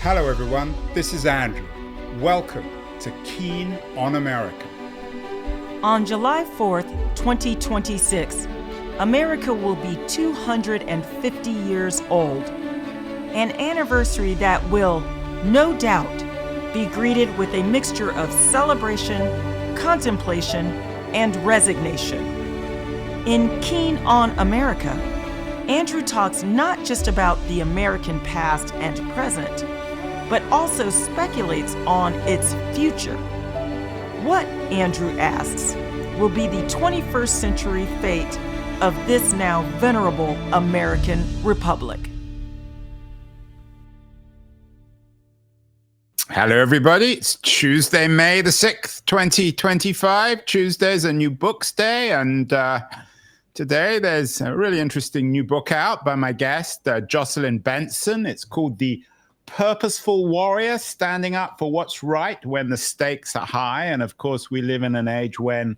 Hello everyone, this is Andrew. Welcome to Keen on America. On July 4th, 2026, America will be 250 years old. An anniversary that will, no doubt, be greeted with a mixture of celebration, contemplation, and resignation. In Keen on America, Andrew talks not just about the American past and present, but also speculates on its future. What, Andrew asks, will be the 21st century fate of this now venerable American Republic? Hello everybody, it's Tuesday, May the 6th, 2025. Tuesday's a new books day, and today there's a really interesting new book out by my guest, Jocelyn Benson. It's called The Purposeful Warrior, Standing Up for What's Right When the Stakes Are High. And of course, we live in an age when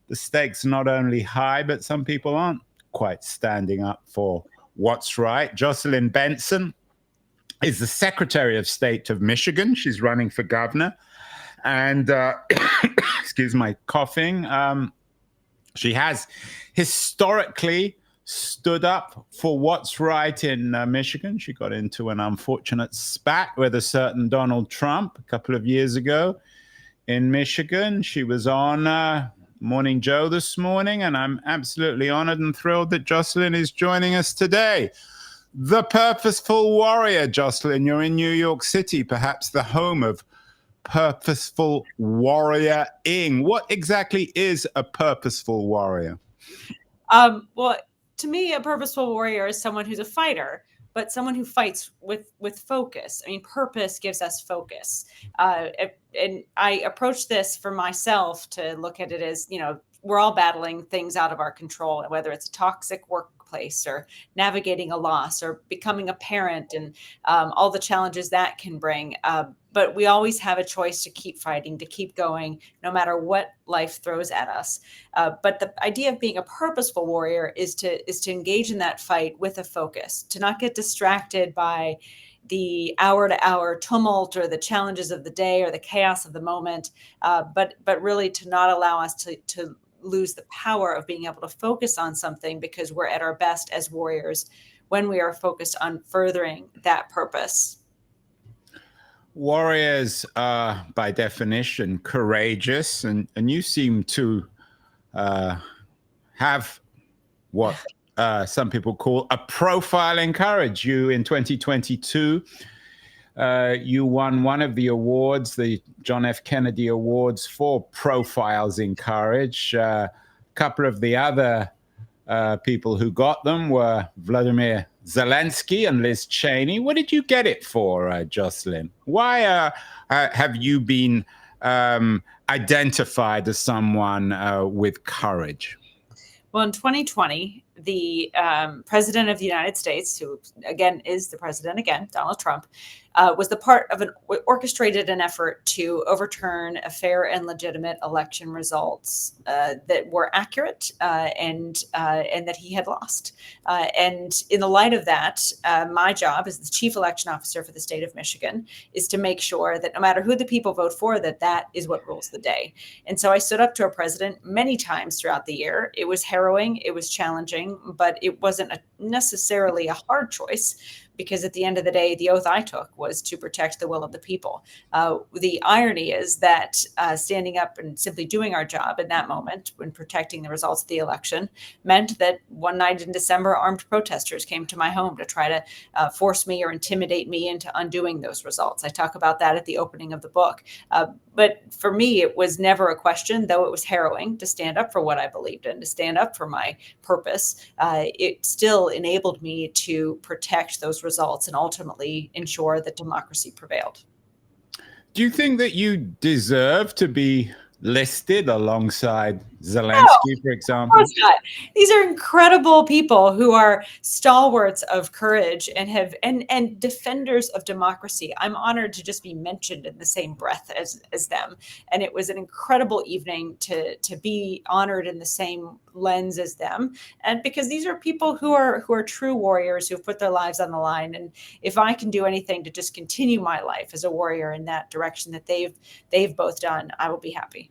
the stakes are not only high, but some people aren't quite standing up for what's right. Jocelyn Benson is the Secretary of State of Michigan. She's running for governor. And, excuse my coughing, she has historically stood up for what's right in Michigan. She got into an unfortunate spat with a certain Donald Trump a couple of years ago in Michigan. She was on Morning Joe this morning, and I'm absolutely honored and thrilled that Jocelyn is joining us today. The Purposeful Warrior, Jocelyn, you're in New York City, perhaps the home of Purposeful Warrior-ing. What exactly is a Purposeful Warrior? Well, to me, a purposeful warrior is someone who's a fighter, but someone who fights with focus. I mean, purpose gives us focus. And I approach this for myself to look at it as, you know, we're all battling things out of our control, whether it's a toxic workplace or navigating a loss or becoming a parent and all the challenges that can bring. But we always have a choice to keep fighting, to keep going, no matter what life throws at us. But the idea of being a purposeful warrior is to engage in that fight with a focus, to not get distracted by the hour-to-hour tumult or the challenges of the day or the chaos of the moment, but really to not allow us to lose the power of being able to focus on something, because we're at our best as warriors when we are focused on furthering that purpose. Warriors are, by definition, courageous, and you seem to have what some people call a profile in courage. You, in 2022, you won one of the awards, the John F. Kennedy Awards for profiles in courage. A couple of the other people who got them were Vladimir Zelensky and Liz Cheney. What did you get it for, Jocelyn? Why have you been identified as someone with courage? Well, in 2020, the president of the United States, who again is the president again, Donald Trump, was the part of orchestrated an effort to overturn a fair and legitimate election results that were accurate and that he had lost. And in the light of that, my job as the chief election officer for the state of Michigan is to make sure that no matter who the people vote for, that is what rules the day. And so I stood up to our president many times throughout the year. It was harrowing, it was challenging, but it wasn't necessarily a hard choice, because at the end of the day, the oath I took was to protect the will of the people. The irony is that standing up and simply doing our job in that moment, when protecting the results of the election, meant that one night in December, armed protesters came to my home to try to force me or intimidate me into undoing those results. I talk about that at the opening of the book. But for me, it was never a question, though it was harrowing to stand up for what I believed in, to stand up for my purpose. It still enabled me to protect those results and ultimately ensure that democracy prevailed. Do you think that you deserve to be listed alongside Zelensky, for Of example. course not. These are incredible people who are stalwarts of courage and and defenders of democracy. I'm honored to just be mentioned in the same breath as them. And it was an incredible evening to be honored in the same lens as them. And because these are people who are true warriors who've put their lives on the line. And if I can do anything to just continue my life as a warrior in that direction that they've both done, I will be happy.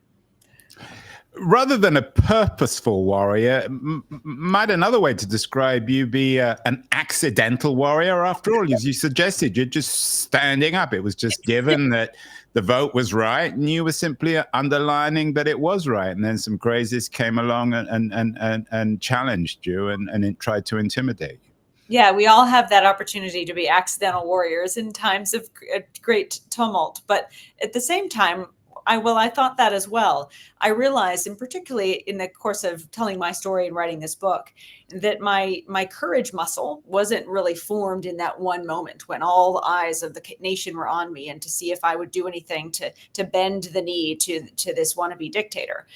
Rather than a purposeful warrior, might another way to describe you be an accidental warrior? After all, as you suggested, you're just standing up. It was just given that the vote was right, and you were simply underlining that it was right. And then some crazies came along and challenged you and tried to intimidate you. Yeah, we all have that opportunity to be accidental warriors in times of great tumult. But at the same time, I thought that as well. I realized, and particularly in the course of telling my story and writing this book, that my courage muscle wasn't really formed in that one moment when all the eyes of the nation were on me, and to see if I would do anything to bend the knee to this wannabe dictator.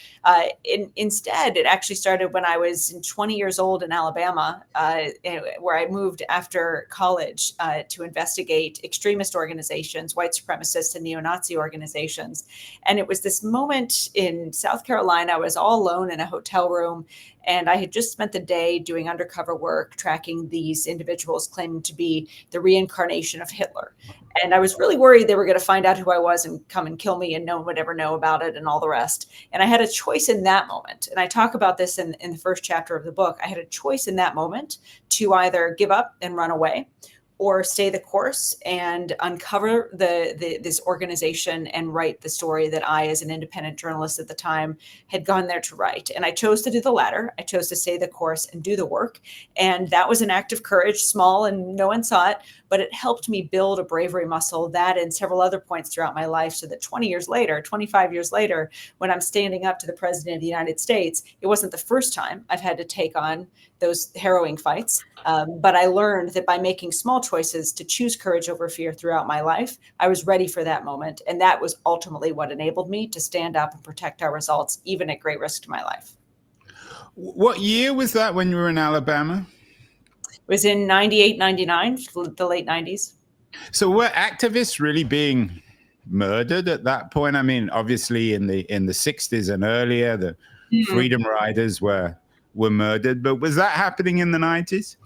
Instead, it actually started when I was 20 years old in Alabama, where I moved after college to investigate extremist organizations, white supremacist and neo-Nazi organizations. And it was this moment in South Carolina. I was all alone in a hotel room, and I had just spent the day doing undercover work, tracking these individuals claiming to be the reincarnation of Hitler. And I was really worried they were going to find out who I was and come and kill me, and no one would ever know about it and all the rest. And I had a choice in that moment. And I talk about this in the first chapter of the book. I had a choice in that moment to either give up and run away, or stay the course and uncover this organization and write the story that I, as an independent journalist at the time, had gone there to write. And I chose to do the latter. I chose to stay the course and do the work. And that was an act of courage, small and no one saw it, but it helped me build a bravery muscle, that and several other points throughout my life, so that 20 years later, 25 years later, when I'm standing up to the President of the United States, it wasn't the first time I've had to take on those harrowing fights. But I learned that by making small choices to choose courage over fear throughout my life, I was ready for that moment. And that was ultimately what enabled me to stand up and protect our results, even at great risk to my life. What year was that when you were in Alabama? It was in 98, 99, the late 90s. So were activists really being murdered at that point? I mean, obviously in the 60s and earlier, the Freedom Riders were murdered, but was that happening in the 90s?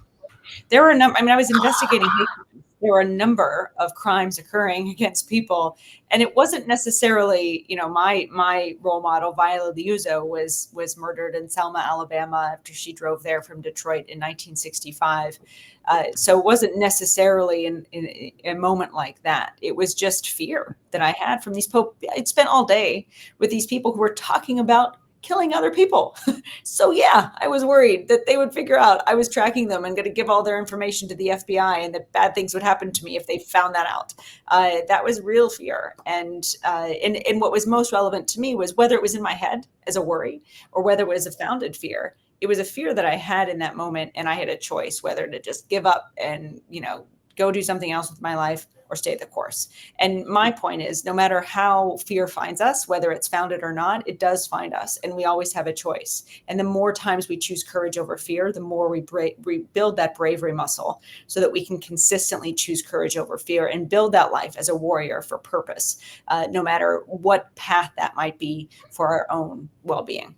There were I was investigating hate crimes. There were a number of crimes occurring against people, and it wasn't necessarily, my role model, Viola Liuzzo, was murdered in Selma, Alabama, after she drove there from Detroit in 1965. So it wasn't necessarily in a moment like that. It was just fear that I had from these people. I'd spent all day with these people who were talking about killing other people. So yeah, I was worried that they would figure out I was tracking them and going to give all their information to the FBI, and that bad things would happen to me if they found that out. That was real fear. And what was most relevant to me was whether it was in my head as a worry or whether it was a founded fear. It was a fear that I had in that moment, and I had a choice whether to just give up and, go do something else with my life or stay the course. And my point is, no matter how fear finds us, whether it's founded or not, it does find us, and we always have a choice. And the more times we choose courage over fear, the more we build that bravery muscle, so that we can consistently choose courage over fear and build that life as a warrior for purpose, no matter what path that might be for our own well-being.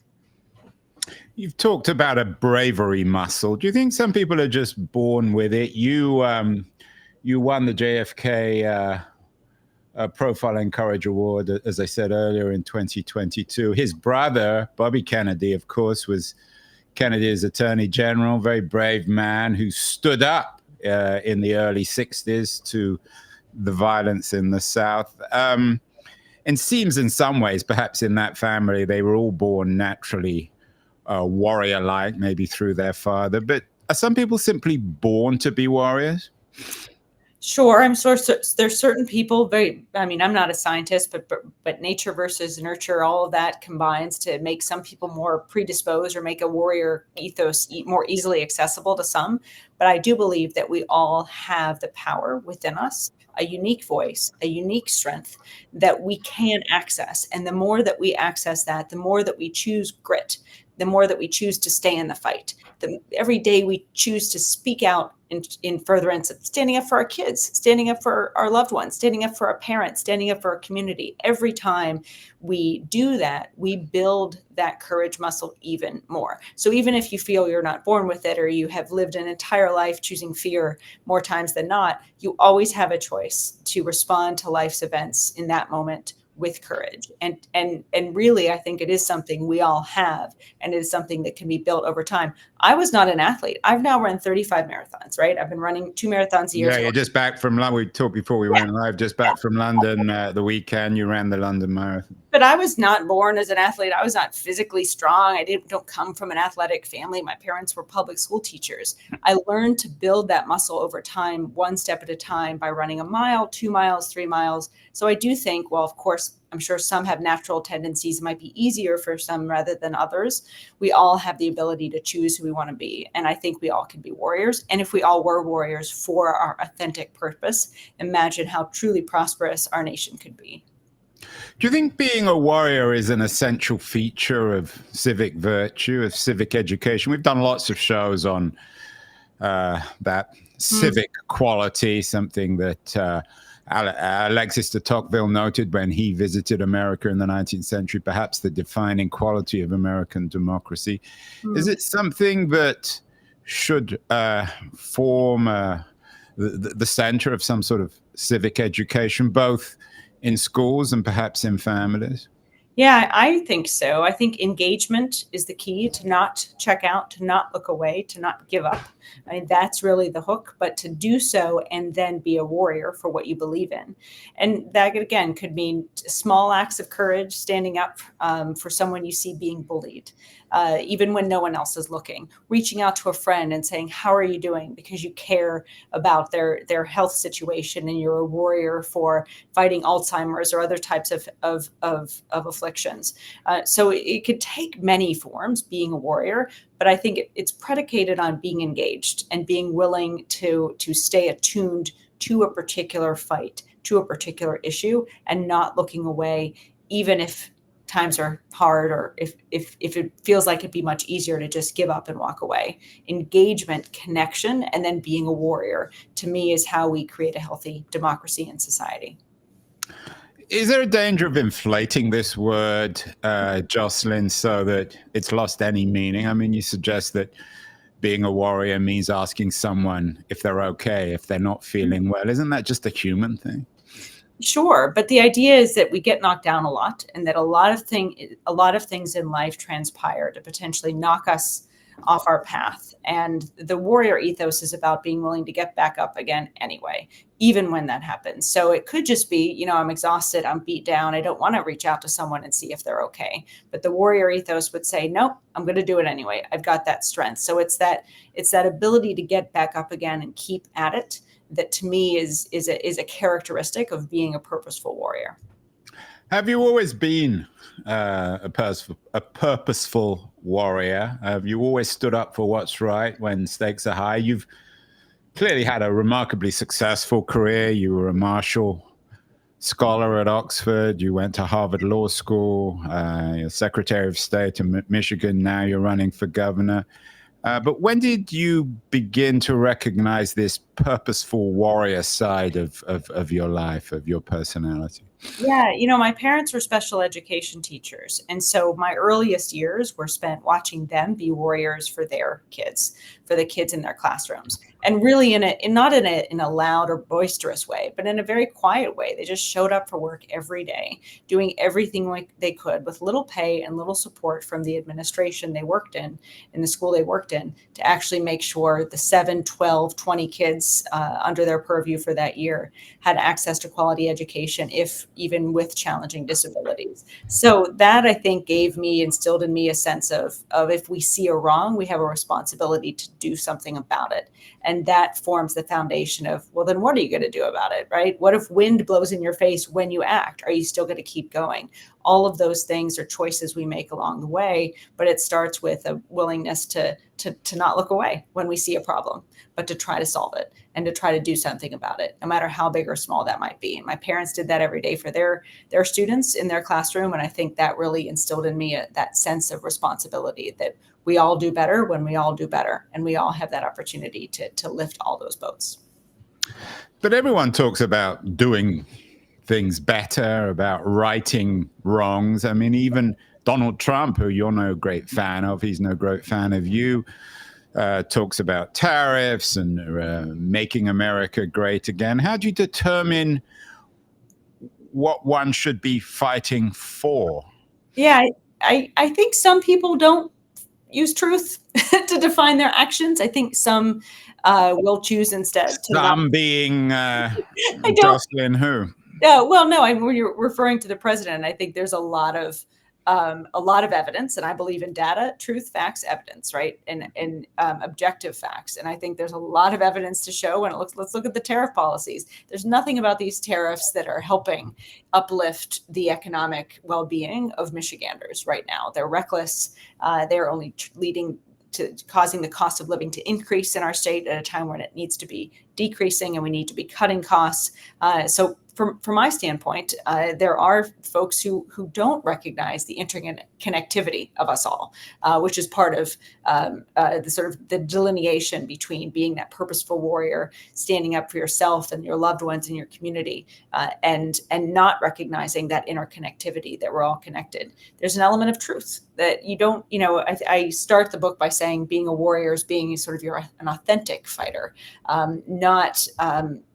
You've talked about a bravery muscle. Do you think some people are just born with it? You won the JFK Profile and Courage Award, as I said earlier, in 2022. His brother, Bobby Kennedy, of course, was Kennedy's Attorney General, very brave man who stood up in the early 60s to the violence in the South. And seems in some ways, perhaps in that family, they were all born naturally warrior-like, maybe through their father. But are some people simply born to be warriors? Sure. I'm sure there's certain people, I'm not a scientist, but nature versus nurture, all of that combines to make some people more predisposed or make a warrior ethos more easily accessible to some. But I do believe that we all have the power within us a unique voice, a unique strength that we can access. And the more that we access that, the more that we choose grit, the more that we choose to stay in the fight. Every day we choose to speak out in furtherance of standing up for our kids, standing up for our loved ones, standing up for our parents, standing up for our community. Every time we do that, we build that courage muscle even more. So even if you feel you're not born with it, or you have lived an entire life choosing fear more times than not, you always have a choice to respond to life's events in that moment with courage. And really, I think it is something we all have, and it is something that can be built over time. I was not an athlete. I've now run 35 marathons, right? I've been running 2 marathons a year. Yeah, you're just back from London. We talked before we went live, just back from London the weekend. You ran the London Marathon. But I was not born as an athlete. I was not physically strong. don't come from an athletic family. My parents were public school teachers. I learned to build that muscle over time, one step at a time, by running a mile, 2 miles, 3 miles. So I do think, well, of course, I'm sure some have natural tendencies. It might be easier for some rather than others. We all have the ability to choose who we want to be. And I think we all can be warriors. And if we all were warriors for our authentic purpose, imagine how truly prosperous our nation could be. Do you think being a warrior is an essential feature of civic virtue, of civic education? We've done lots of shows on that civic quality, something that Alexis de Tocqueville noted when he visited America in the 19th century, perhaps the defining quality of American democracy. Is it something that should form the center of some sort of civic education, both in schools and perhaps in families? Yeah, I think so. I think engagement is the key, to not check out, to not look away, to not give up. I mean, that's really the hook, but to do so and then be a warrior for what you believe in. And that, again, could mean small acts of courage, standing up for someone you see being bullied, even when no one else is looking, reaching out to a friend and saying, how are you doing? Because you care about their health situation, and you're a warrior for fighting Alzheimer's or other types of afflictions. So it could take many forms, being a warrior, but I think it's predicated on being engaged and being willing to stay attuned to a particular fight, to a particular issue, and not looking away, even if times are hard, or if it feels like it'd be much easier to just give up and walk away. Engagement, connection, and then being a warrior, to me, is how we create a healthy democracy and society. Is there a danger of inflating this word, Jocelyn, so that it's lost any meaning? I mean, you suggest that being a warrior means asking someone if they're okay, if they're not feeling well. Isn't that just a human thing? Sure, but the idea is that we get knocked down a lot, and that a lot of things in life transpire to potentially knock us off our path. And the warrior ethos is about being willing to get back up again anyway, even when that happens. So it could just be, I'm exhausted, I'm beat down, I don't want to reach out to someone and see if they're okay. But the warrior ethos would say, nope, I'm going to do it anyway. I've got that strength. So it's that ability to get back up again and keep at it, that to me is a characteristic of being a purposeful warrior. Have you always been a purposeful warrior? Have you always stood up for what's right when stakes are high? You've clearly had a remarkably successful career. You were a Marshall Scholar at Oxford. You went to Harvard Law School. You're Secretary of State in Michigan. Now you're running for governor. But when did you begin to recognize this purposeful warrior side of your life, of your personality? Yeah, my parents were special education teachers. And so my earliest years were spent watching them be warriors for their kids, for the kids in their classrooms. And really not in a loud or boisterous way, but in a very quiet way. They just showed up for work every day, doing everything they could with little pay and little support from the administration they worked in the school they worked in, to actually make sure the 7, 12, 20 kids under their purview for that year had access to quality education, if even with challenging disabilities. So that, I think, instilled in me a sense of if we see a wrong, we have a responsibility to do something about it. And that forms the foundation of, well, then what are you going to do about it, right? What if wind blows in your face when you act? Are you still going to keep going? all of those things are choices we make along the way, but it starts with a willingness to not look away when we see a problem, but to try to solve it and to try to do something about it, no matter how big or small that might be. And my parents did that every day for their students in their classroom. And I think that really instilled in me that sense of responsibility that we all do better when we all do better. And we all have that opportunity to lift all those boats. But everyone talks about doing things better, about righting wrongs. I mean, even Donald Trump, who you're no great fan of, he's no great fan of you, talks about tariffs and making America great again. How do you determine what one should be fighting for? Yeah, I think some people don't use truth to define their actions. I think some will choose instead. Some being Jocelyn who? Yeah, well, no, when you're referring to the president, I think there's a lot of evidence, and I believe in data, truth, facts, evidence, right, and objective facts. And I think there's a lot of evidence to show. And let's look at the tariff policies. There's nothing about these tariffs that are helping uplift the economic well-being of Michiganders right now. They're reckless. They're only leading to causing the cost of living to increase in our state at a time when it needs to be decreasing, and we need to be cutting costs. So from my standpoint, there are folks who don't recognize the interconnectivity of us all, which is part of the sort of the delineation between being that purposeful warrior, standing up for yourself and your loved ones and your community, and not recognizing that interconnectivity, that we're all connected. There's an element of truth that you don't, I start the book by saying being a warrior is being sort of an authentic fighter, not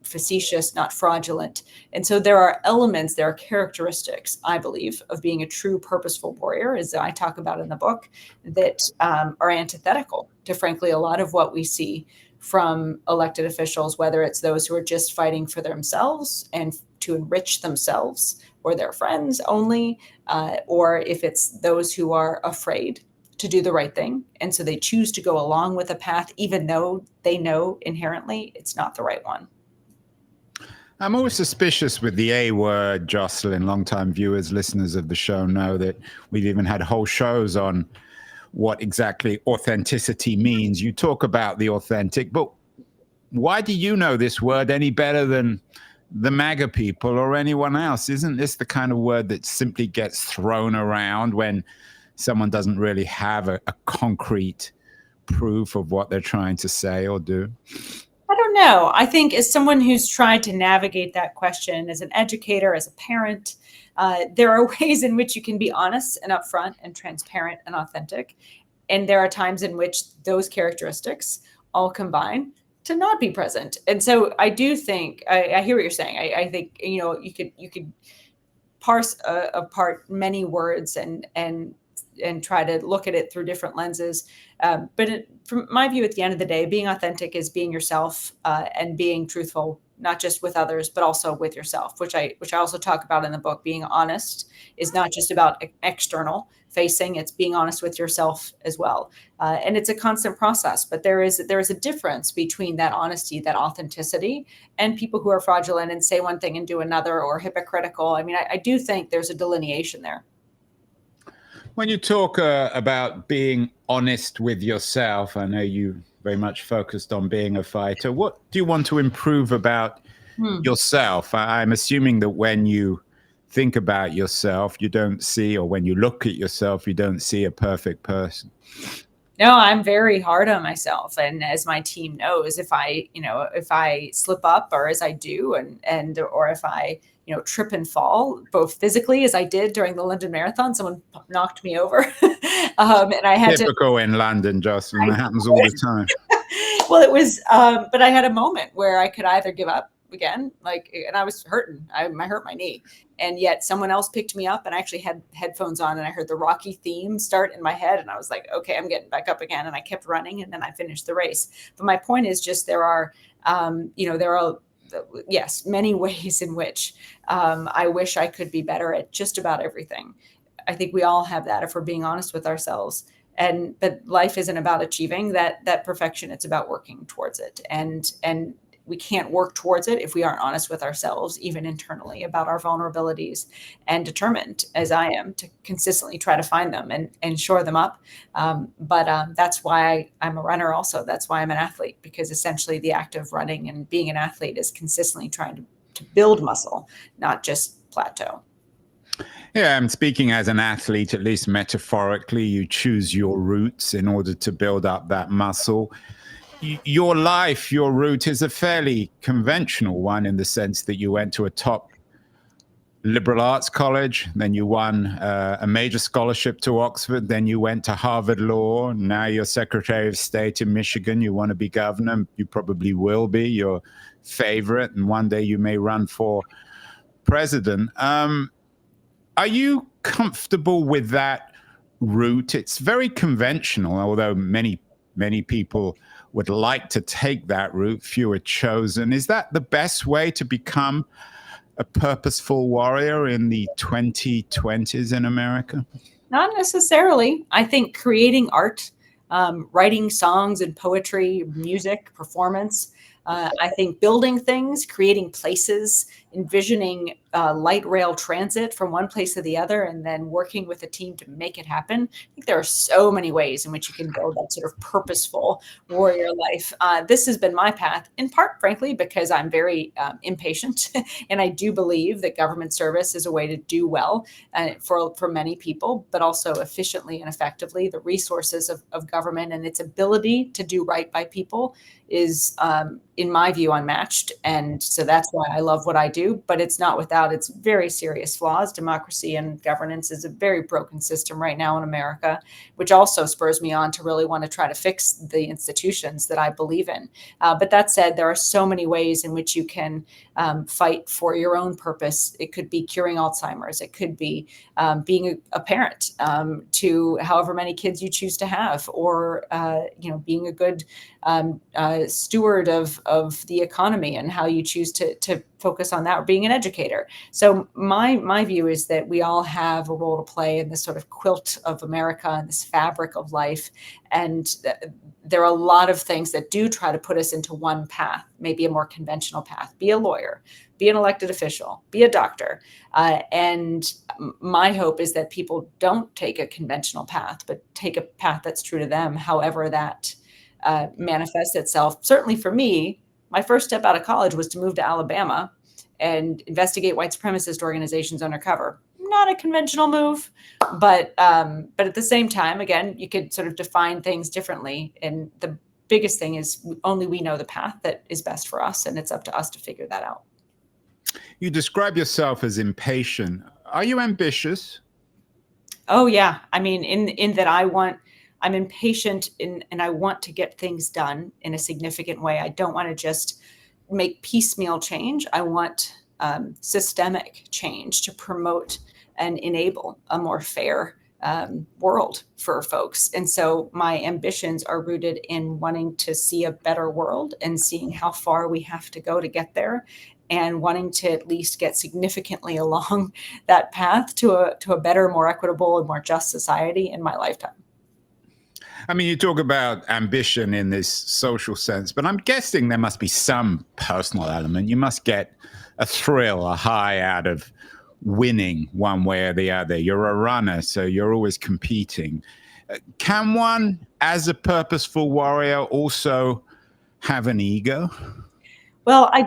facetious, not fraudulent. And so there are elements, there are characteristics, I believe, of being a true purposeful warrior, as I talk about in the book, that are antithetical to, frankly, a lot of what we see from elected officials, whether it's those who are just fighting for themselves and to enrich themselves or their friends only, or if it's those who are afraid to do the right thing. And so they choose to go along with a path, even though they know inherently it's not the right one. I'm always suspicious with the A word, Jocelyn. Longtime viewers, listeners of the show know that we've even had whole shows on what exactly authenticity means. You talk about the authentic, but why do you know this word any better than the MAGA people or anyone else? Isn't this the kind of word that simply gets thrown around when someone doesn't really have a concrete proof of what they're trying to say or do? I don't know. I think as someone who's tried to navigate that question as an educator, as a parent, there are ways in which you can be honest and upfront and transparent and authentic. And there are times in which those characteristics all combine to not be present. And so I do think, I hear what you're saying. I think, you could parse apart many words and try to look at it through different lenses. But from my view, at the end of the day, being authentic is being yourself and being truthful, not just with others, but also with yourself, which I also talk about in the book. Being honest is not just about external facing, it's being honest with yourself as well. And it's a constant process, but there is a difference between that honesty, that authenticity, and people who are fraudulent and say one thing and do another, or hypocritical. I mean, I do think there's a delineation there. When you talk about being honest with yourself, I know you very much focused on being a fighter. What do you want to improve about yourself? I'm assuming that when you think about yourself, you don't see, or when you look at yourself, you don't see a perfect person. No, I'm very hard on myself. And as my team knows, if I slip up, or as I do, or if I trip and fall, both physically, as I did during the London Marathon, someone knocked me over, and I had typical in London, Jocelyn. That happens all the time. Well, it was, but I had a moment where I could either give up again, and I was hurting. I hurt my knee, and yet someone else picked me up, and I actually had headphones on, and I heard the Rocky theme start in my head, and I was like, okay, I'm getting back up again, and I kept running, and then I finished the race. But my point is just there are yes, many ways in which I wish I could be better at just about everything. I think we all have that if we're being honest with ourselves. But life isn't about achieving that perfection. It's about working towards it. And we can't work towards it if we aren't honest with ourselves, even internally, about our vulnerabilities, and determined, as I am, to consistently try to find them and shore them up. But that's why I'm a runner also. That's why I'm an athlete, because essentially the act of running and being an athlete is consistently trying to build muscle, not just plateau. Yeah, I'm speaking as an athlete, at least metaphorically. You choose your routes in order to build up that muscle. Your life, your route is a fairly conventional one in the sense that you went to a top liberal arts college, then you won a major scholarship to Oxford, then you went to Harvard Law, now you're Secretary of State in Michigan, you want to be governor, you probably will be, your favorite, and one day you may run for president. Are you comfortable with that route? It's very conventional, although many people would like to take that route. Few are chosen. Is that the best way to become a purposeful warrior in the 2020s in America? Not necessarily. I think creating art, writing songs and poetry, music, performance, I think building things, creating places, envisioning light rail transit from one place to the other, and then working with a team to make it happen. I think there are so many ways in which you can build that sort of purposeful warrior life. This has been my path, in part, frankly, because I'm very impatient, and I do believe that government service is a way to do well for many people, but also efficiently and effectively. The resources of government and its ability to do right by people is, in my view, unmatched. And so that's why I love what I do, but it's not without its very serious flaws. Democracy and governance is a very broken system right now in America, which also spurs me on to really want to try to fix the institutions that I believe in. But that said, there are so many ways in which you can fight for your own purpose. It could be curing Alzheimer's. It could be being a parent to however many kids you choose to have, or being a good steward of the economy and how you choose to focus on that, or being an educator. So my view is that we all have a role to play in this sort of quilt of America and this fabric of life. And there are a lot of things that do try to put us into one path, maybe a more conventional path. Be a lawyer, be an elected official, be a doctor. And my hope is that people don't take a conventional path, but take a path that's true to them, however that manifests itself. Certainly for me, my first step out of college was to move to Alabama and investigate white supremacist organizations undercover. Not a conventional move, but at the same time, again, you could sort of define things differently. And the biggest thing is only we know the path that is best for us, and it's up to us to figure that out. You describe yourself as impatient. Are you ambitious? Oh yeah, I mean, in that I'm impatient and I want to get things done in a significant way. I don't want to just make piecemeal change. I want systemic change to promote and enable a more fair world for folks. And so my ambitions are rooted in wanting to see a better world and seeing how far we have to go to get there, and wanting to at least get significantly along that path to a better, more equitable, and more just society in my lifetime. I mean, you talk about ambition in this social sense, but I'm guessing there must be some personal element. You must get a thrill, a high out of winning one way or the other. You're a runner, so you're always competing. Can one, as a purposeful warrior, also have an ego? Well, I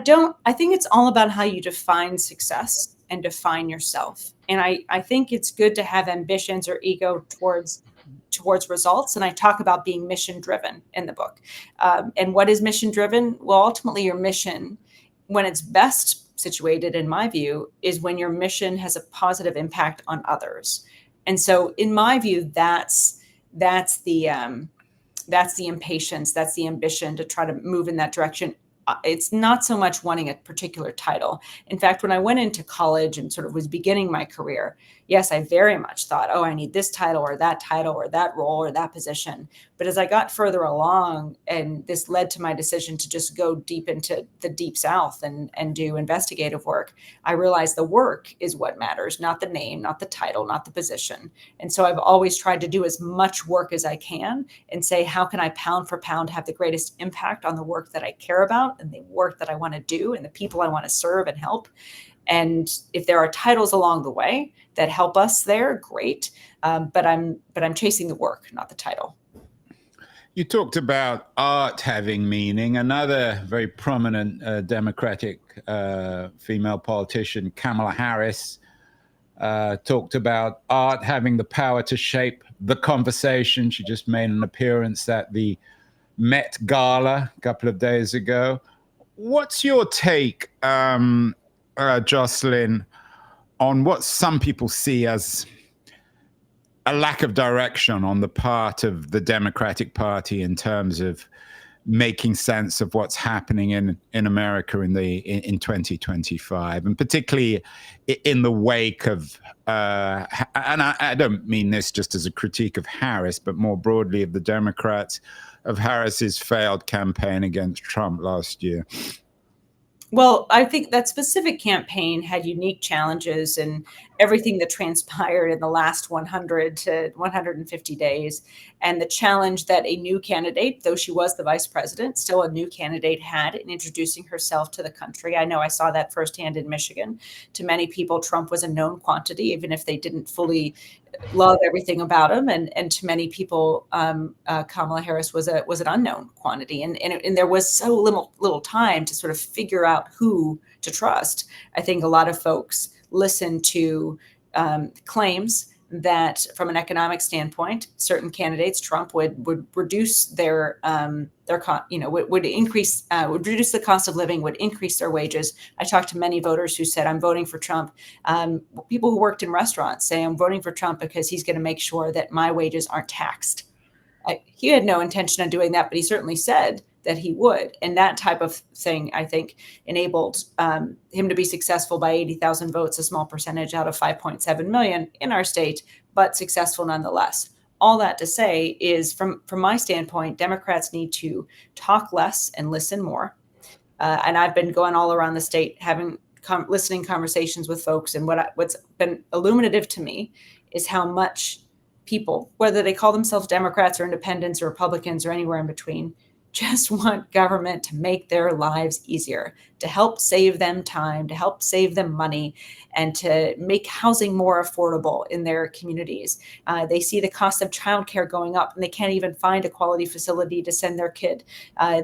think it's all about how you define success and define yourself. And I think it's good to have ambitions or ego towards results. And I talk about being mission driven in the book. And what is mission driven? Well, ultimately your mission, when it's best situated, in my view, is when your mission has a positive impact on others. And so in my view, that's the impatience, that's the ambition to try to move in that direction. It's not so much wanting a particular title. In fact, when I went into college and sort of was beginning my career, yes, I very much thought, oh, I need this title or that role or that position. But as I got further along, and this led to my decision to just go deep into the deep South and do investigative work, I realized the work is what matters, not the name, not the title, not the position. And so I've always tried to do as much work as I can and say, how can I pound for pound have the greatest impact on the work that I care about and the work that I want to do and the people I want to serve and help. And if there are titles along the way that help us there, great. But I'm chasing the work, not the title. You talked about art having meaning. Another very prominent Democratic female politician, Kamala Harris, talked about art having the power to shape the conversation. She just made an appearance at the Met Gala a couple of days ago. What's your take, Jocelyn, on what some people see as a lack of direction on the part of the Democratic Party in terms of making sense of what's happening in America in 2025, and particularly in the wake of, and I don't mean this just as a critique of Harris, but more broadly of the Democrats, of Harris's failed campaign against Trump last year? Well, I think that specific campaign had unique challenges, and everything that transpired in the last 100 to 150 days. And the challenge that a new candidate, though she was the vice president, still a new candidate, had in introducing herself to the country. I know I saw that firsthand in Michigan. To many people, Trump was a known quantity, even if they didn't fully love everything about him. And to many people, Kamala Harris was an unknown quantity. And there was so little time to sort of figure out who to trust. I think a lot of folks listen to claims that, from an economic standpoint, certain candidates, Trump would reduce would increase, would reduce the cost of living, would increase their wages. I talked to many voters who said, I'm voting for Trump. People who worked in restaurants say, I'm voting for Trump because he's going to make sure that my wages aren't taxed. He had no intention of doing that, but he certainly said that he would. And that type of thing, I think, enabled him to be successful by 80,000 votes, a small percentage out of 5.7 million in our state, but successful nonetheless. All that to say is, from my standpoint, Democrats need to talk less and listen more. And I've been going all around the state, having listening conversations with folks. And what's been illuminative to me is how much people, whether they call themselves Democrats or independents or Republicans or anywhere in between, just want government to make their lives easier, to help save them time, to help save them money, and to make housing more affordable in their communities. They see the cost of childcare going up, and they can't even find a quality facility to send their kid.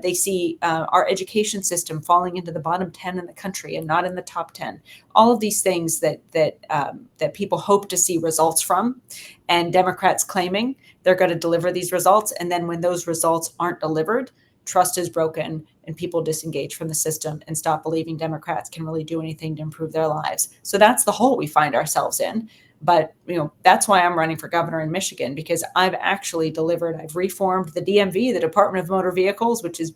They see our education system falling into the bottom 10 in the country and not in the top 10. All of these things that people hope to see results from, and Democrats claiming they're going to deliver these results. And then when those results aren't delivered, trust is broken and people disengage from the system and stop believing Democrats can really do anything to improve their lives. So that's the hole we find ourselves in. But, that's why I'm running for governor in Michigan, because I've actually I've reformed the DMV, the Department of Motor Vehicles, which is,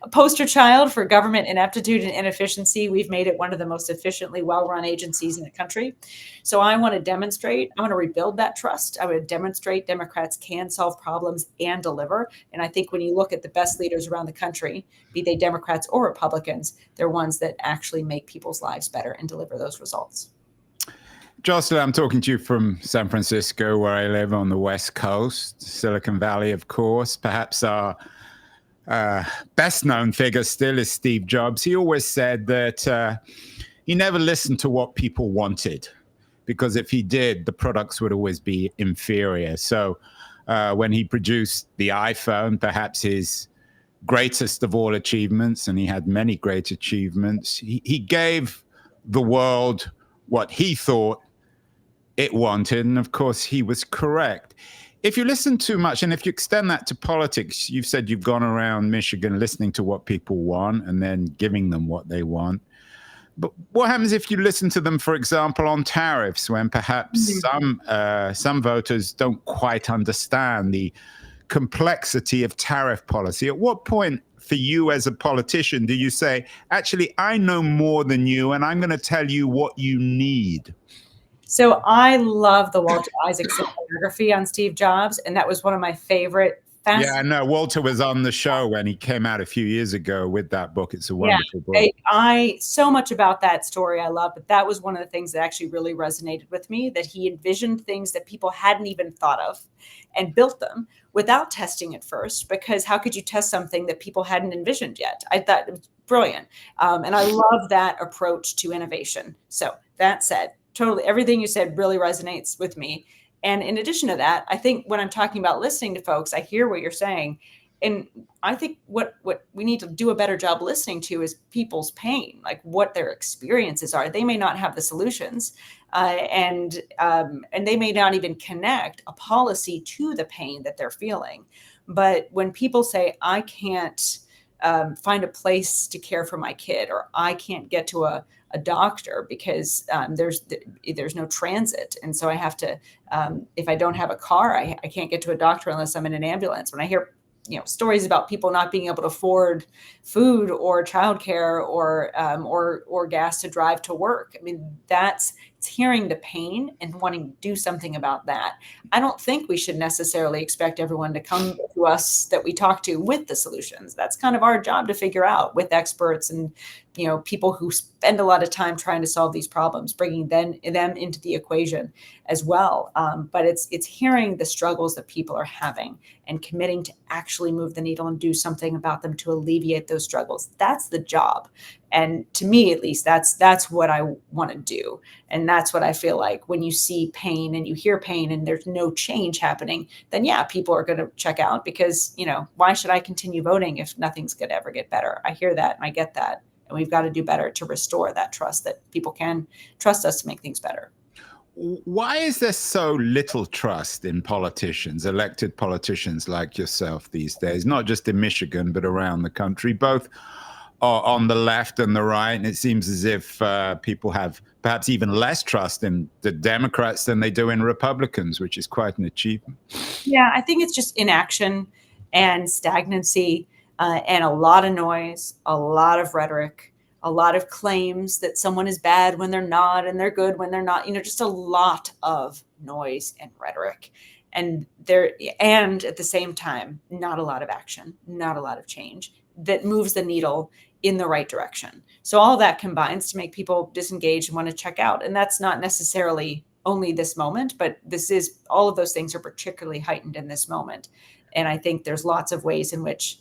a poster child for government ineptitude and inefficiency. We've made it one of the most efficiently well-run agencies in the country. So I want to rebuild that trust. I want to demonstrate Democrats can solve problems and deliver. And I think when you look at the best leaders around the country, be they Democrats or Republicans, they're ones that actually make people's lives better and deliver those results. Jocelyn, I'm talking to you from San Francisco, where I live on the West Coast, Silicon Valley, of course. Perhaps our best known figure still is Steve Jobs. He always said that he never listened to what people wanted, because if he did, the products would always be inferior. So when he produced the iPhone, perhaps his greatest of all achievements, and he had many great achievements, he gave the world what he thought it wanted. And of course, he was correct. If you listen too much, and if you extend that to politics, you've said you've gone around Michigan listening to what people want and then giving them what they want. But what happens if you listen to them, for example, on tariffs, when perhaps some voters don't quite understand the complexity of tariff policy? At what point for you as a politician do you say, actually, I know more than you, and I'm going to tell you what you need? So I love the Walter Isaacson biography on Steve Jobs, and that was one of my favorite. Yeah, I know. Walter was on the show when he came out a few years ago with that book. It's a wonderful book. I so much about that story I love, but that was one of the things that actually really resonated with me, that he envisioned things that people hadn't even thought of and built them without testing it first, because how could you test something that people hadn't envisioned yet? I thought it was brilliant. And I love that approach to innovation. So that said, totally everything you said really resonates with me. And in addition to that, I think when I'm talking about listening to folks, I hear what you're saying. And I think what we need to do a better job listening to is people's pain, like what their experiences are. They may not have the solutions, and they may not even connect a policy to the pain that they're feeling. But when people say, I can't find a place to care for my kid, or I can't get to a doctor because there's no transit, and so I have to, if I don't have a car, I can't get to a doctor unless I'm in an ambulance. When I hear stories about people not being able to afford food or childcare or gas to drive to work, I mean, it's hearing the pain and wanting to do something about that. I don't think we should necessarily expect everyone to come to us that we talk to with the solutions. That's kind of our job to figure out with experts and people who spend a lot of time trying to solve these problems, bringing them into the equation as well. But it's hearing the struggles that people are having and committing to actually move the needle and do something about them to alleviate those struggles. That's the job. And to me, at least, that's what I want to do. And that's what I feel like when you see pain and you hear pain and there's no change happening, then yeah, people are going to check out because, why should I continue voting if nothing's going to ever get better? I hear that and I get that. And we've got to do better to restore that trust, that people can trust us to make things better. Why is there so little trust in politicians, elected politicians like yourself these days, not just in Michigan, but around the country, both on the left and the right? And it seems as if people have perhaps even less trust in the Democrats than they do in Republicans, which is quite an achievement. Yeah, I think it's just inaction and stagnancy. And a lot of noise, a lot of rhetoric, a lot of claims that someone is bad when they're not and they're good when they're not, just a lot of noise and rhetoric. And at the same time, not a lot of action, not a lot of change that moves the needle in the right direction. So all of that combines to make people disengage and want to check out. And that's not necessarily only this moment, but all of those things are particularly heightened in this moment. And I think there's lots of ways in which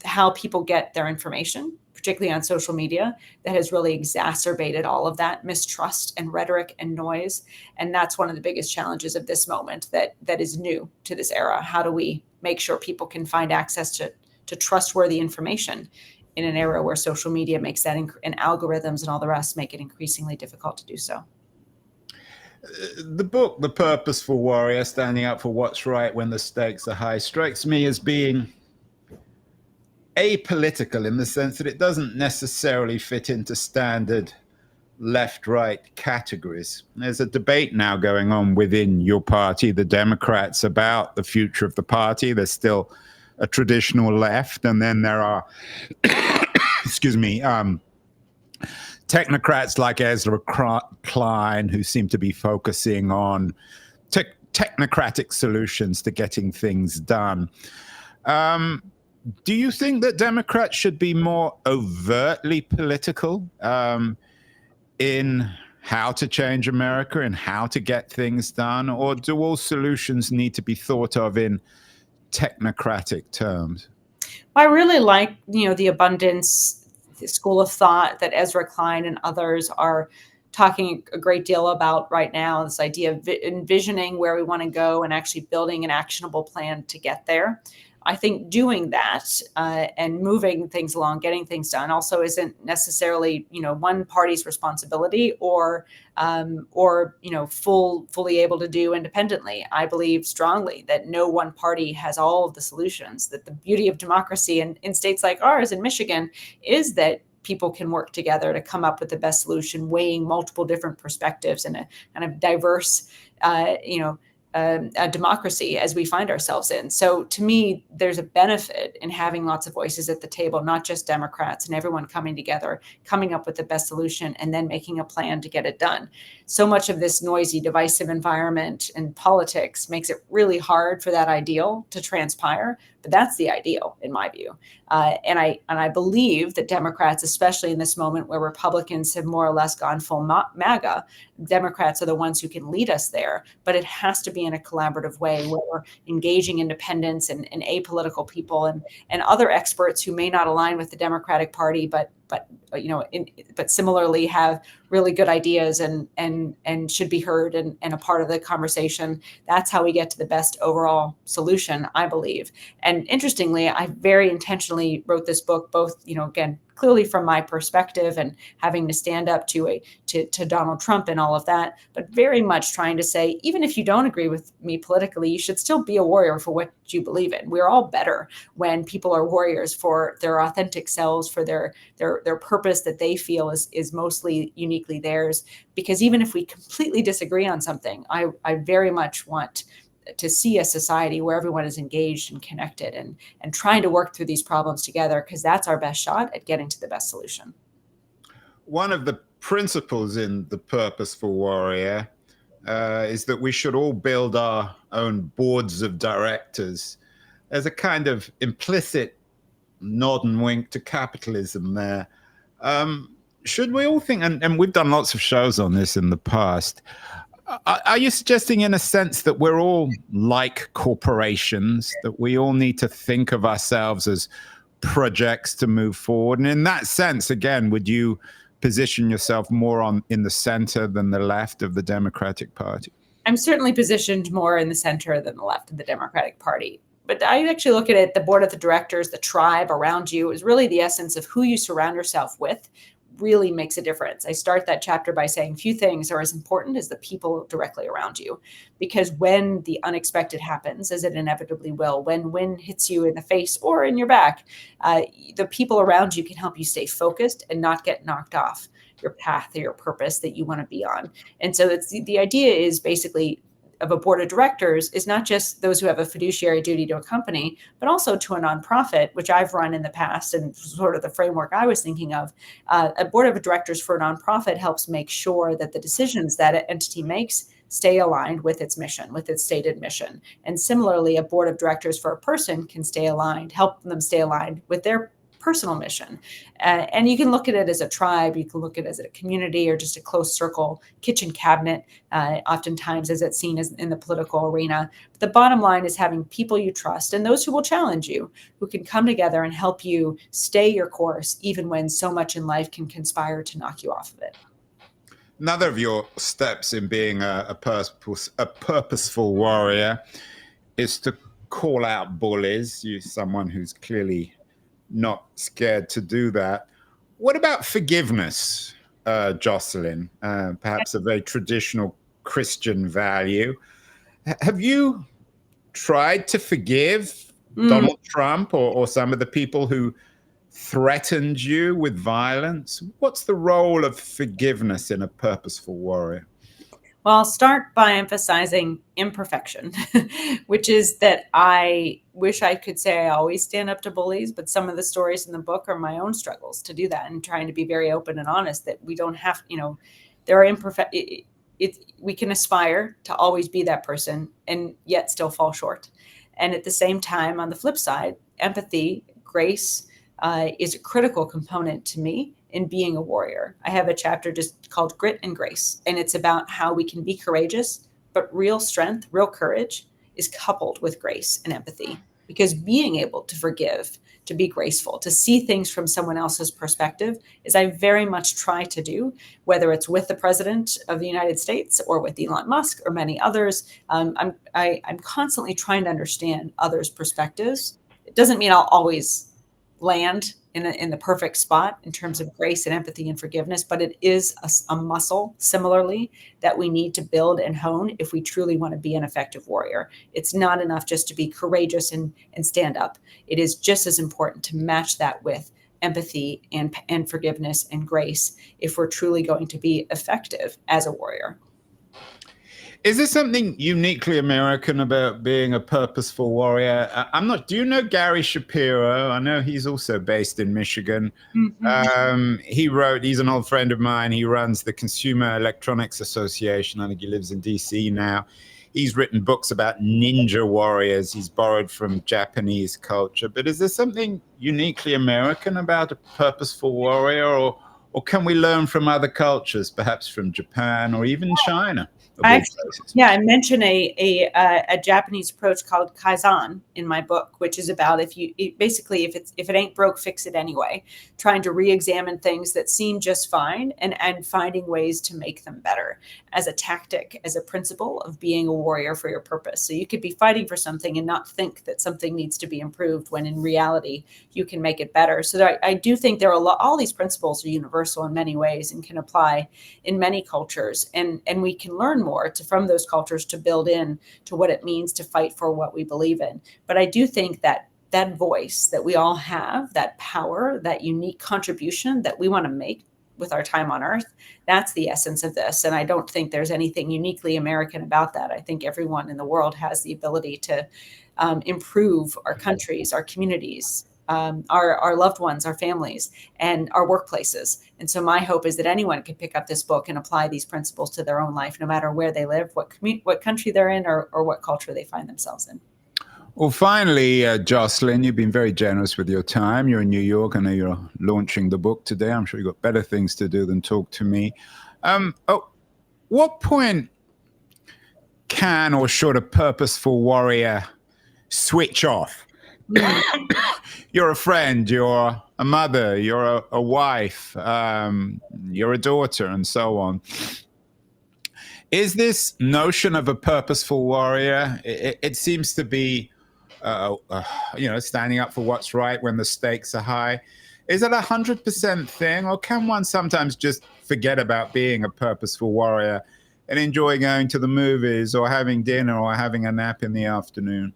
how people get their information, particularly on social media, that has really exacerbated all of that mistrust and rhetoric and noise. And that's one of the biggest challenges of this moment that is new to this era. How do we make sure people can find access to trustworthy information in an era where social media makes that, and algorithms and all the rest make it increasingly difficult to do so? The book, The Purposeful Warrior, Standing Up for What's Right When the Stakes Are High, strikes me as being apolitical in the sense that it doesn't necessarily fit into standard left-right categories. There's a debate now going on within your party, the Democrats, about the future of the party. There's still a traditional left, and then there are, technocrats like Ezra Klein, who seem to be focusing on technocratic solutions to getting things done. Do you think that Democrats should be more overtly political in how to change America and how to get things done? Or do all solutions need to be thought of in technocratic terms? I really like, the abundance, the school of thought that Ezra Klein and others are talking a great deal about right now, this idea of envisioning where we want to go and actually building an actionable plan to get there. I think doing that and moving things along, getting things done, also isn't necessarily one party's responsibility or fully able to do independently. I believe strongly that no one party has all of the solutions. That the beauty of democracy in states like ours in Michigan is that people can work together to come up with the best solution, weighing multiple different perspectives in a kind of diverse, a democracy as we find ourselves in. So to me, there's a benefit in having lots of voices at the table, not just Democrats, and everyone coming together, coming up with the best solution, and then making a plan to get it done. So much of this noisy, divisive environment and politics makes it really hard for that ideal to transpire. But that's the ideal, in my view. And I believe that Democrats, especially in this moment where Republicans have more or less gone full MAGA, Democrats are the ones who can lead us there. But it has to be in a collaborative way where we're engaging independents and apolitical people and other experts who may not align with the Democratic Party, but similarly have really good ideas and should be heard and a part of the conversation. That's how we get to the best overall solution, I believe. And interestingly, I very intentionally wrote this book, both, again, clearly from my perspective and having to stand up to Donald Trump and all of that, but very much trying to say, even if you don't agree with me politically, you should still be a warrior for what you believe in. We're all better when people are warriors for their authentic selves, for their purpose that they feel is mostly uniquely theirs. Because even if we completely disagree on something, I very much want to see a society where everyone is engaged and connected and trying to work through these problems together, because that's our best shot at getting to the best solution. One of the principles in the Purposeful Warrior is that we should all build our own boards of directors. There's a kind of implicit nod and wink to capitalism there. Should we all think, and we've done lots of shows on this in the past, are you suggesting in a sense that we're all like corporations, that we all need to think of ourselves as projects to move forward? And in that sense, again, would you position yourself more in the center than the left of the Democratic Party? I'm certainly positioned more in the center than the left of the Democratic Party. But I actually look at it, the board of the directors, the tribe around you is really the essence of who you surround yourself with. Really makes a difference. I start that chapter by saying few things are as important as the people directly around you, because when the unexpected happens, as it inevitably will, when wind hits you in the face or in your back, the people around you can help you stay focused and not get knocked off your path or your purpose that you want to be on. And so it's the idea is basically of a board of directors is not just those who have a fiduciary duty to a company, but also to a nonprofit, which I've run in the past and sort of the framework I was thinking of. A board of directors for a nonprofit helps make sure that the decisions that an entity makes stay aligned with its mission, with its stated mission. And similarly, a board of directors for a person can stay aligned, help them stay aligned with their personal mission. And you can look at it as a tribe, you can look at it as a community or just a close circle kitchen cabinet, oftentimes as it's seen as in the political arena. But the bottom line is having people you trust and those who will challenge you, who can come together and help you stay your course, even when so much in life can conspire to knock you off of it. Another of your steps in being a purposeful warrior is to call out bullies. You're someone who's clearly not scared to do that. What about forgiveness, Jocelyn? Perhaps a very traditional Christian value. Have you tried to forgive Donald Trump or some of the people who threatened you with violence? What's the role of forgiveness in a purposeful warrior? Well, I'll start by emphasizing imperfection, which is that I wish I could say I always stand up to bullies, but some of the stories in the book are my own struggles to do that and trying to be very open and honest that we don't have, there are imperfect, we can aspire to always be that person and yet still fall short. And at the same time, on the flip side, empathy, grace is a critical component to me in being a warrior. I have a chapter just called Grit and Grace, and it's about how we can be courageous, but real strength, real courage is coupled with grace and empathy, because being able to forgive, to be graceful, to see things from someone else's perspective is I very much try to do, whether it's with the president of the United States or with Elon Musk or many others. I'm constantly trying to understand others' perspectives. It doesn't mean I'll always land in the perfect spot in terms of grace and empathy and forgiveness, but it is a muscle, similarly, that we need to build and hone if we truly want to be an effective warrior. It's not enough just to be courageous and stand up. It is just as important to match that with empathy and forgiveness and grace if we're truly going to be effective as a warrior. Is there something uniquely American about being a purposeful warrior? Do you know Gary Shapiro? I know he's also based in Michigan. He's an old friend of mine. He runs the Consumer Electronics Association. I think he lives in DC now. He's written books about ninja warriors. He's borrowed from Japanese culture. But is there something uniquely American about a purposeful warrior, or can we learn from other cultures, perhaps from Japan or even China? I mentioned a Japanese approach called Kaizen in my book, which is about if it ain't broke, fix it anyway. Trying to re-examine things that seem just fine and finding ways to make them better as a tactic, as a principle of being a warrior for your purpose. So you could be fighting for something and not think that something needs to be improved when in reality you can make it better. So I do think all these principles are universal in many ways and can apply in many cultures, and we can learn more from those cultures to build in to what it means to fight for what we believe in. But I do think that voice that we all have, that power, that unique contribution that we want to make with our time on earth, that's the essence of this. And I don't think there's anything uniquely American about that. I think everyone in the world has the ability to improve our countries, our communities, our loved ones, our families, and our workplaces. And so my hope is that anyone can pick up this book and apply these principles to their own life, no matter where they live, what country they're in, or what culture they find themselves in. Well, finally, Jocelyn, you've been very generous with your time. You're in New York. I know you're launching the book today. I'm sure you've got better things to do than talk to me. What point can or should a purposeful warrior switch off? You're a friend, you're a mother, you're a wife, you're a daughter, and so on. Is this notion of a purposeful warrior, it seems to be, standing up for what's right when the stakes are high. Is it 100% thing, or can one sometimes just forget about being a purposeful warrior and enjoy going to the movies or having dinner or having a nap in the afternoon?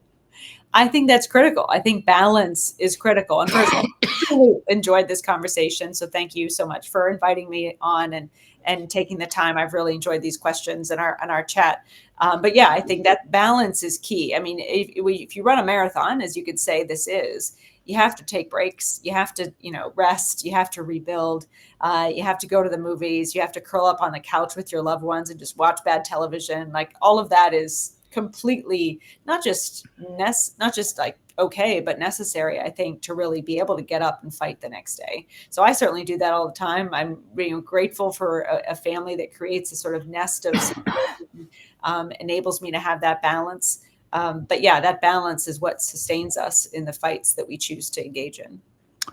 I think that's critical. I think balance is critical. And first, I really enjoyed this conversation. So thank you so much for inviting me on and taking the time. I've really enjoyed these questions and our chat. But yeah, I think that balance is key. I mean, if you run a marathon, as you could say this is, you have to take breaks. You have to, rest. You have to rebuild. You have to go to the movies. You have to curl up on the couch with your loved ones and just watch bad television. Like all of that is completely not just like okay, but necessary, I think, to really be able to get up and fight the next day. So I certainly do that all the time. I'm grateful for a family that creates a sort of nest of enables me to have that balance. But yeah, that balance is what sustains us in the fights that we choose to engage in.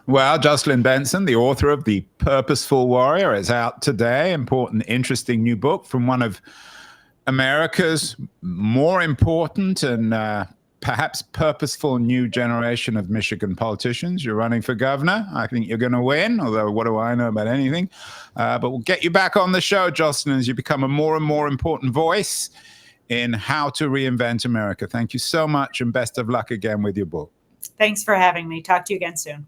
Well, Jocelyn Benson, the author of The Purposeful Warrior, is out today. Important, interesting new book from one of America's more important and perhaps purposeful new generation of Michigan politicians. You're running for governor. I think you're going to win, although what do I know about anything? But we'll get you back on the show, Jocelyn, as you become a more and more important voice in how to reinvent America. Thank you so much, and best of luck again with your book. Thanks for having me. Talk to you again soon.